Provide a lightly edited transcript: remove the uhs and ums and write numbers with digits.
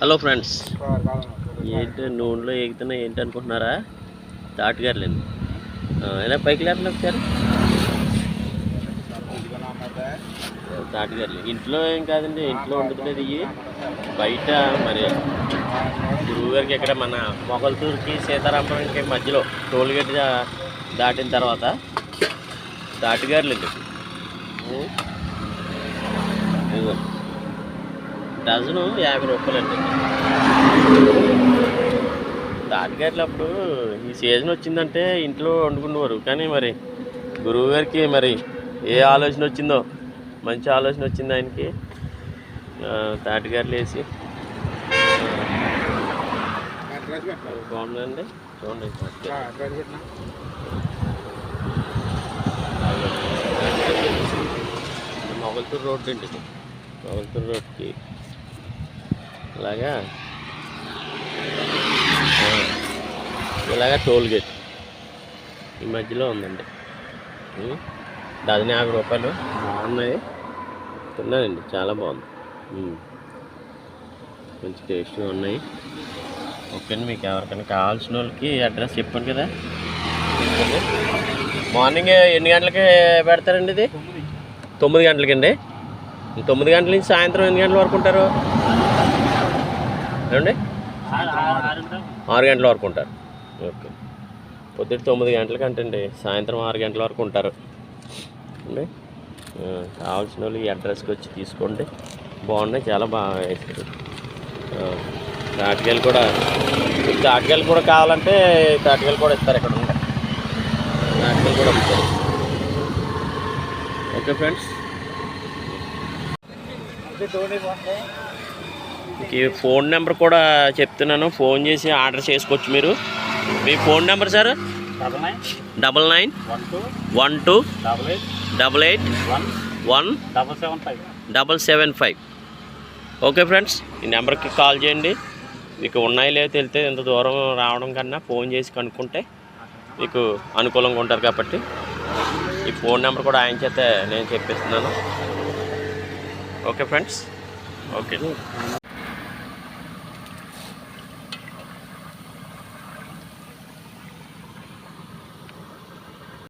Hello friends, ఏంటి నూనెలో ఎగుతున్నా ఏంటి అనుకుంటున్నారా? తాటిగారులేండి. ఇలా పైకి లేకుండా ఒకసారి తాటిగారులు ఇంట్లో ఏం కాదండి, ఇంట్లో వండుతులేదు. ఇవి బయట మరి గురువు గారికి ఇక్కడ మన మొగల్తూరుకి సీతారామపురంకి మధ్యలో టోల్గేట్ దాటిన తర్వాత తాటిగారులేండి. డజను 50 రూపాయలండి. తాటిగారులు అప్పుడు ఈ సీజన్ వచ్చిందంటే ఇంట్లో వండుకునేవారు. కానీ మరి గురువు గారికి మరి ఏ ఆలోచన వచ్చిందో, మంచి ఆలోచన వచ్చింది ఆయనకి. తాటిగారులు వేసి బాగుందండి. చూడండి, మొగల్తూరు రోడ్డు అండి. మొగల్తూరు రోడ్కి ఇలాగా టోల్గేట్ ఈ మధ్యలో ఉందండి. డజన్ 50 రూపాయలు. బాగున్నాయి, తిన్నానండి, చాలా బాగుంది. మంచి టేస్ట్గా ఉన్నాయి. ఓకే అండి, మీకు ఎవరికైనా కావాల్సిన వాళ్ళకి అడ్రస్ చెప్పాను కదా. మార్నింగ్ ఎన్ని గంటలకి పెడతారండి ఇది? 9 గంటలకండి. 9 గంటల నుంచి సాయంత్రం ఎన్ని గంటల వరకు ఉంటారు ఏమండి? 6 గంటల వరకు ఉంటారు. ఓకే, పొద్దుట 9 గంటలకి అంటండి, సాయంత్రం 6 గంటల వరకు ఉంటారు అండి. కావాల్సిన వాళ్ళు ఈ అడ్రస్కి వచ్చి తీసుకోండి. బాగున్నాయి, చాలా బాగా వేస్తారు. తాటికాయలు కూడా కావాలంటే తాటికాయలు కూడా ఇస్తారు. ఇక్కడ ఉంటాయి తాటికాయలు కూడా ఇస్తారు. ఓకే ఫ్రెండ్స్, ఈ ఫోన్ నెంబర్ కూడా చెప్తున్నాను. ఫోన్ చేసి ఆర్డర్ చేసుకోవచ్చు మీరు. మీ phone number sir 9912881775. Okay friends, ఈ నెంబర్కి కాల్ చేయండి. మీకు ఉన్నాయో లేదో తెలితే ఇంత దూరం రావడం కన్నా ఫోన్ చేసి కనుక్కుంటే మీకు అనుకూలంగా ఉంటారు. కాబట్టి ఈ ఫోన్ నెంబర్ కూడా ఆయన చేత నేను చెప్పిస్తున్నాను. Okay friends, okay.